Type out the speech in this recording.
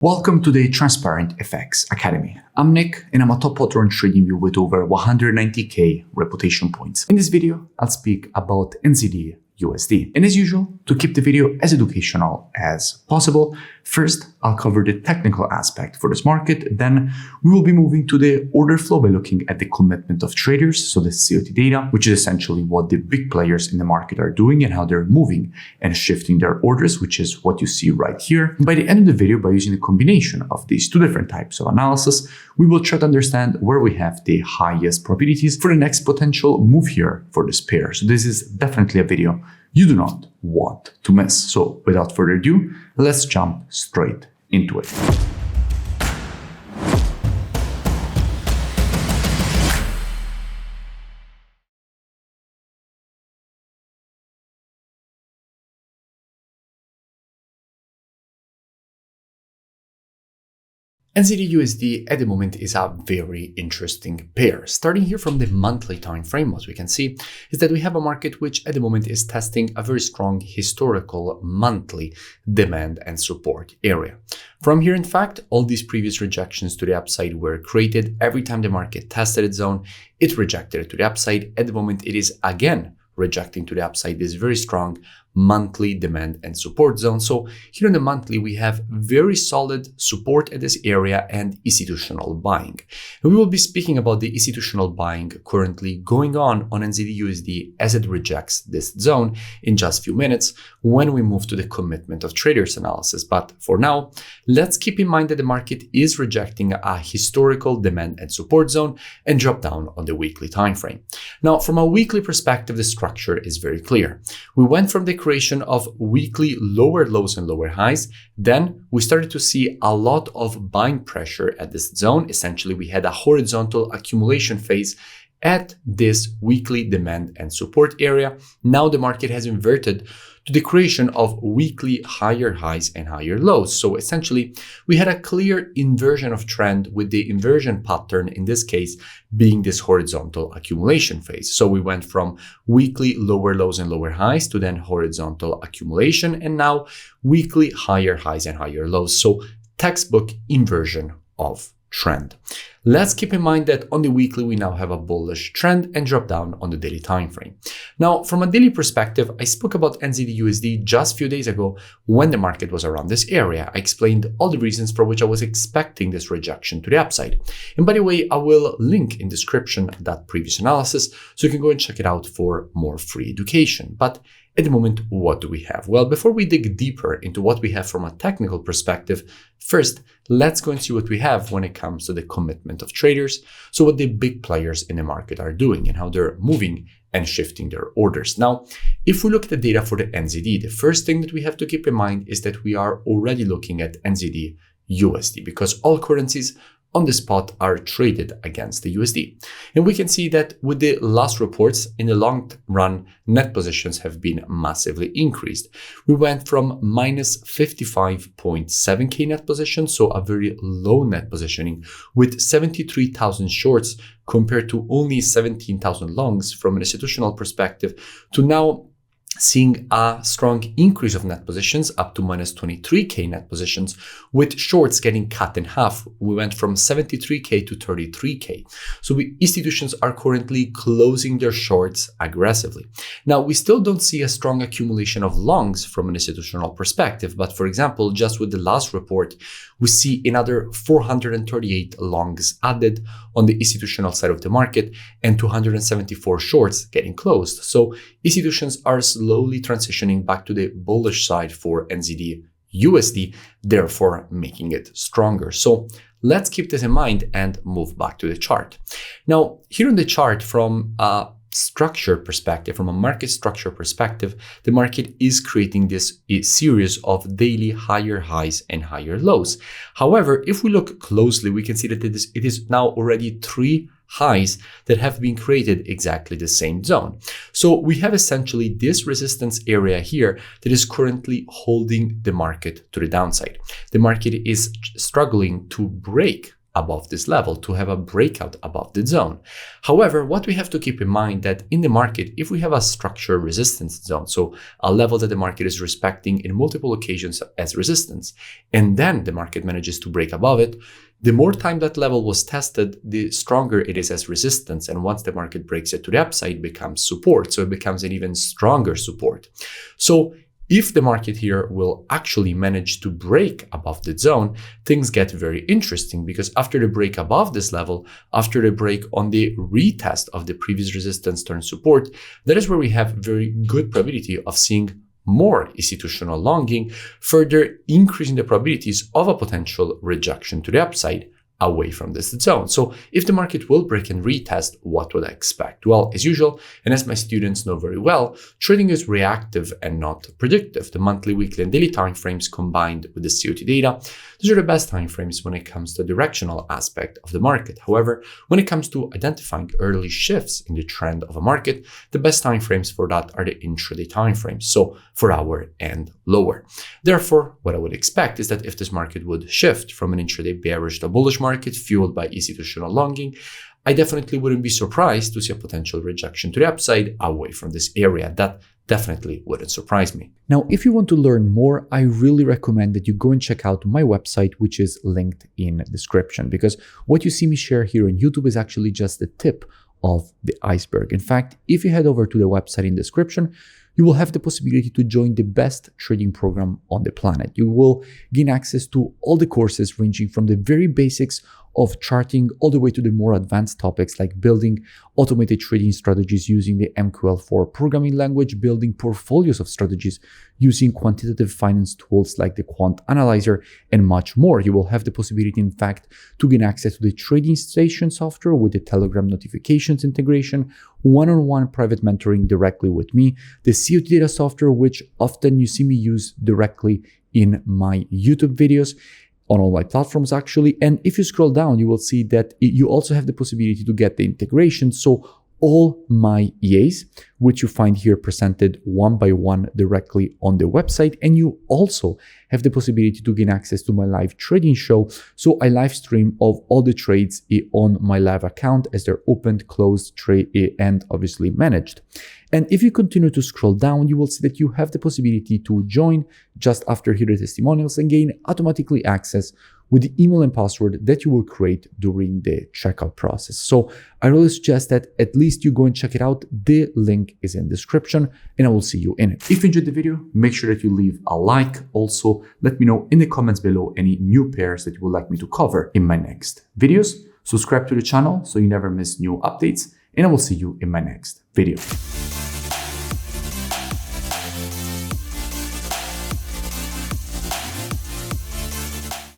Welcome to the Transparent FX Academy. I'm Nick and I'm a top author on TradingView with over 190k reputation points. In this video, I'll speak about NZDUSD. And as usual, to keep the video as educational as possible, first I'll cover the technical aspect for this market, then we will be moving to the order flow by looking at the commitment of traders, so the COT data, which is essentially what the big players in the market are doing and how they're moving and shifting their orders, which is what you see right here. By the end of the video, by using a combination of these two different types of analysis, we will try to understand where we have the highest probabilities for the next potential move here for this pair. So this is definitely a video you do not want to miss. So without further ado, let's jump straight into it. NZDUSD at the moment is a very interesting pair. Starting here from the monthly time frame, what we can see is that we have a market which at the moment is testing a very strong historical monthly demand and support area. From here, in fact, all these previous rejections to the upside were created. Every time the market tested its zone, it rejected it to the upside. At the moment, it is again rejecting to the upside this very strong monthly demand and support zone. So here in the monthly, we have very solid support at this area and institutional buying. And we will be speaking about the institutional buying currently going on NZDUSD as it rejects this zone in just a few minutes when we move to the commitment of traders analysis. But for now, let's keep in mind that the market is rejecting a historical demand and support zone and drop down on the weekly time frame. Now, from a weekly perspective, the structure is very clear. We went from the creation of weekly lower lows and lower highs. Then we started to see a lot of buying pressure at this zone. Essentially, we had a horizontal accumulation phase at this weekly demand and support area. Now the market has inverted to the creation of weekly higher highs and higher lows. So essentially, we had a clear inversion of trend, with the inversion pattern in this case being this horizontal accumulation phase. So we went from weekly lower lows and lower highs to then horizontal accumulation, and now weekly higher highs and higher lows. So textbook inversion of trend. Let's keep in mind that on the weekly, we now have a bullish trend and drop down on the daily time frame. Now, from a daily perspective, I spoke about NZDUSD just a few days ago when the market was around this area. I explained all the reasons for which I was expecting this rejection to the upside. And by the way, I will link in description that previous analysis so you can go and check it out for more free education. But at the moment, what do we have? Well, before we dig deeper into what we have from a technical perspective, first, let's go and see what we have when it comes to the commitment of traders. So what the big players in the market are doing and how they're moving and shifting their orders. Now, if we look at the data for the NZD, the first thing that we have to keep in mind is that we are already looking at NZDUSD because all currencies on the spot are traded against the USD. And we can see that with the last reports, in the long run, net positions have been massively increased. We went from minus 55.7k net positions, so a very low net positioning, with 73,000 shorts compared to only 17,000 longs from an institutional perspective, to now seeing a strong increase of net positions up to minus 23k net positions, with shorts getting cut in half. We went from 73k to 33k. So institutions are currently closing their shorts aggressively. Now, we still don't see a strong accumulation of longs from an institutional perspective, but for example, just with the last report, we see another 438 longs added on the institutional side of the market and 274 shorts getting closed. So institutions are slowly transitioning back to the bullish side for NZDUSD, therefore making it stronger. So let's keep this in mind and move back to the chart. Now, here on the chart, from a structure perspective, from a market structure perspective, the market is creating this series of daily higher highs and higher lows. However, if we look closely, we can see that it is now already three highs that have been created exactly the same zone. So we have essentially this resistance area here that is currently holding the market to the downside. The market is struggling to break above this level, to have a breakout above the zone. However, what we have to keep in mind that in the market, if we have a structured resistance zone, so a level that the market is respecting in multiple occasions as resistance, and then the market manages to break above it, the more time that level was tested, the stronger it is as resistance. And once the market breaks it to the upside, it becomes support. So it becomes an even stronger support. So if the market here will actually manage to break above the zone, things get very interesting, because after the break above this level, after the break on the retest of the previous resistance turn support, that is where we have very good probability of seeing more institutional longing, further increasing the probabilities of a potential rejection to the upside away from this zone. So if the market will break and retest, what would I expect? Well, as usual, and as my students know very well, trading is reactive and not predictive. The monthly, weekly, and daily timeframes combined with the COT data, those are the best timeframes when it comes to the directional aspect of the market. However, when it comes to identifying early shifts in the trend of a market, the best timeframes for that are the intraday timeframes, so 4 hour and lower. Therefore, what I would expect is that if this market would shift from an intraday bearish to a bullish market fueled by institutional longing, I definitely wouldn't be surprised to see a potential rejection to the upside away from this area. That definitely wouldn't surprise me. Now, if you want to learn more, I really recommend that you go and check out my website, which is linked in the description, because what you see me share here on YouTube is actually just the tip of the iceberg. In fact, if you head over to the website in the description, you will have the possibility to join the best trading program on the planet. You will gain access to all the courses ranging from the very basics of charting all the way to the more advanced topics like building automated trading strategies using the MQL4 programming language, building portfolios of strategies using quantitative finance tools like the Quant Analyzer, and much more. You will have the possibility, in fact, to gain access to the trading station software with the Telegram notifications integration, one-on-one private mentoring directly with me, the COT data software, which often you see me use directly in my YouTube videos, on all my platforms actually. And if you scroll down, you will see that you also have the possibility to get the integration. So all my EAs, which you find here presented one by one directly on the website. And you also have the possibility to gain access to my live trading show. So I live stream of all the trades on my live account as they're opened, closed, trade, and obviously managed. And if you continue to scroll down, you will see that you have the possibility to join just after here the testimonials and gain automatically access with the email and password that you will create during the checkout process. So I really suggest that at least you go and check it out. The link is in the description and I will see you in it. If you enjoyed the video, make sure that you leave a like. Also, let me know in the comments below any new pairs that you would like me to cover in my next videos. Subscribe to the channel so you never miss new updates, and I will see you in my next video.